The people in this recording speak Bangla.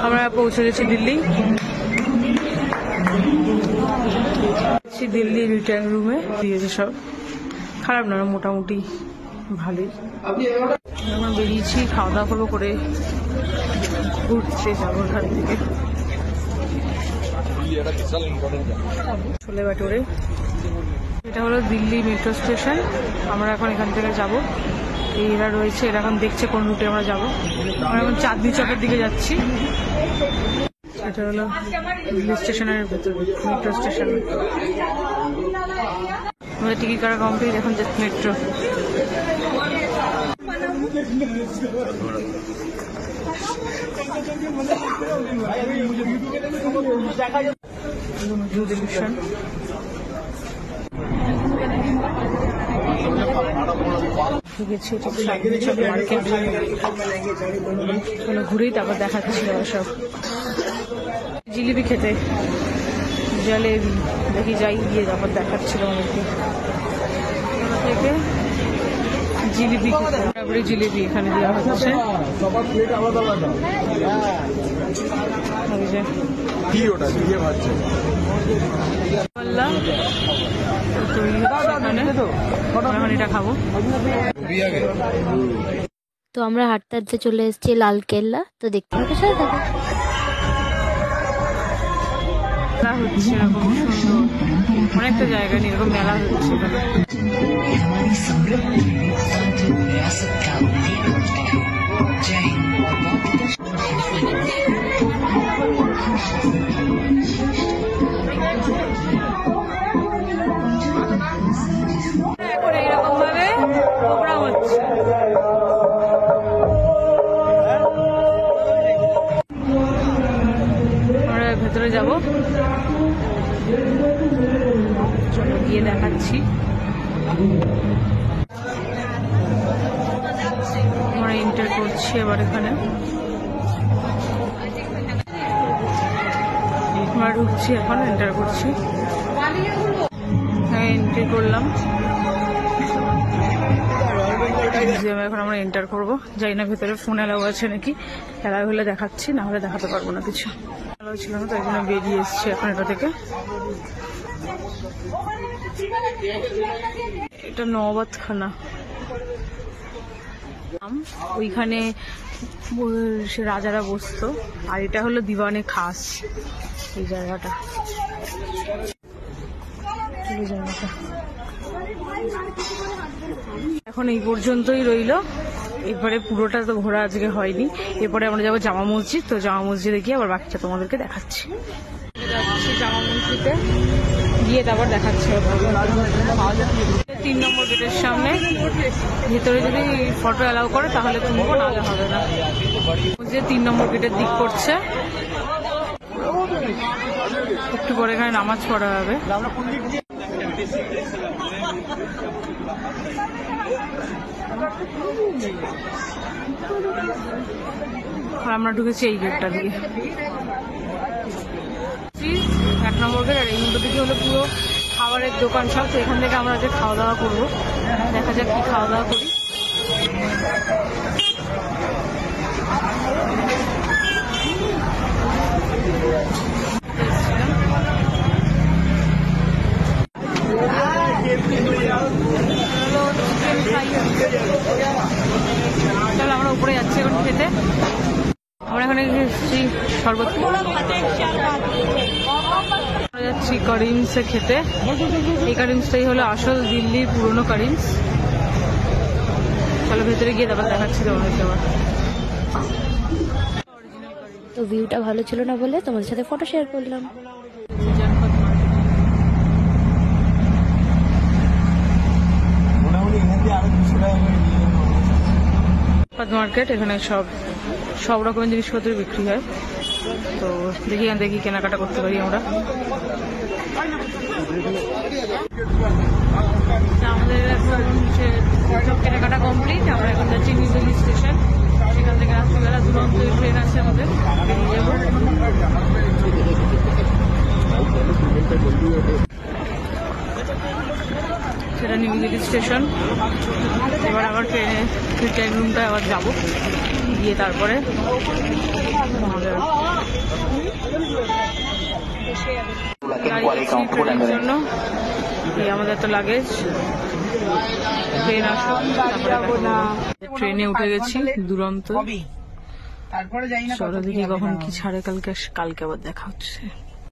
আমরা পৌঁছে গেছি দিল্লি। দিল্লি রিটার্ন রুমে দিয়েছে সব, খারাপ না, মোটামুটি ভালোই। এখন বেরিয়েছি, খাওয়া দাওয়া করবো, করে ঘুরতে যাবো ওখান থেকে। ছোলে ভাটুরে, এটা হলো দিল্লি মেট্রো স্টেশন। আমরা এখন এখান থেকে যাব। এরা রয়েছে, এরা এখন দেখছে কোন রুটে আমরা যাবো। আমরা এখন চাঁদনি চকের দিকে যাচ্ছি। এটা হলো দিল্লি স্টেশনের ভেতরে, মেট্রো স্টেশন। আমাদের টিকিট কাটা কমপ্লিট, এখন যাচ্ছে মেট্রো। দূরদর্শন ঘুরেই তারপর দেখাচ্ছিল সব জিলিপি খেতে, জলেবি দেখি যাই গিয়ে তারপর দেখাচ্ছিল আমাদেরকে থেকে জিলিপি। তারপরে জিলিপি এখানে দেওয়া হচ্ছে। এটা খাবো। তো আমরা হাঁটতে হাঁটতে চলে এসেছি লাল কেল্লা। তো দেখতে পাচ্ছি সাথে থাকো। হচ্ছে এরকম সুন্দর অনেকটা জায়গা নিয়ে এরকম মেলা হচ্ছে। এখন এইরকম ভাবে প্রোগ্রাম হচ্ছে। আমরা ভেতরে যাব, চলো গিয়ে দেখাচ্ছি। আমরা এন্টার করছি এবার এখানে। আমরা ঢুকছি, এখন এন্টার করছি। হ্যাঁ, এন্ট্রি করলাম। এখন আমরা এন্টার করবো। জানি না ভেতরে ফোন অ্যালাউ আছে নাকি, অ্যালাউ হলে দেখাচ্ছি, না হলে দেখাতে পারবো না। কিছু অ্যালাউ ছিল না, তাই জন্য বেরিয়ে এসছি এখন এটা থেকে। এটা নওবাতখানা, ওইখানে রাজারা বসতো। আর এটা হলো দিওয়ানে খাস, এই জায়গাটা। এখন এই পর্যন্তই রইলো। এরপরে পুরোটা তো ঘোরা আজকে হয়নি। এরপরে আমরা যাবো জামা মসজিদ। তো জামা মসজিদে গিয়ে আবার বাকিটা তোমাদেরকে দেখাচ্ছি। জামা মসজিদে গিয়ে তারপর দেখাচ্ছে 3 নম্বর গেটের সামনে। ভিতরে যদি ফটো অ্যালাউ করে তাহলে তুলবো, নাহলে হবে না। যে 3 নম্বর গেটের দিক করছে, একটু পরে এখানে নামাজ পড়া হবে। আর আমরা ঢুকেছি এই গেটটা দিয়ে। 1 নম্বর গেট। আর এই মুহূর্তে দিকে হলো পুরো খাবারের দোকান সব। তো এখান থেকে আমরা যে খাওয়া দাওয়া করবো, দেখা যাক কি খাওয়া দাওয়া করি। চলো আমরা উপরে যাচ্ছি এখন খেতে। আমরা এখানে এসেছি শরবত, যাচ্ছি করিমসে খেতে। এই করিমসটাই হলো আসল দিল্লির পুরনো করিমস। চলো ভেতরে গিয়ে তারপর দেখাচ্ছি তোমাদেরকে আবার। তো ভিউটা ভালো ছিল না বলে তোমাদের সাথে ফটো শেয়ার করলাম। মার্কেট, এখানে সব রকমের জিনিসপত্র বিক্রি হয়। তো দেখি এখান থেকে কেনাকাটা করতে পারি আমরা। আমাদের এখন সব কেনাকাটা কমপ্লিট। আমরা এখন যাচ্ছি নিউ দিল্লি স্টেশন। সেখান থেকে রাত্রিবেলা দুরন্ত ট্রেন আছে আমাদের, বেরিয়ে যাবো। সেটা নিউ দিল্লি স্টেশন। এবার আবার ট্রেনে রিটার্ন রুমটা আবার যাবো, গিয়ে তারপরে গেছি ট্রেনের জন্য। এই আমাদের তো লাগেজ, ট্রেন আসুক ট্রেনে উঠে গেছি দুরন্ত। চলো দেখি কখন কি ছাড়ে, কালকে আবার দেখা হচ্ছে।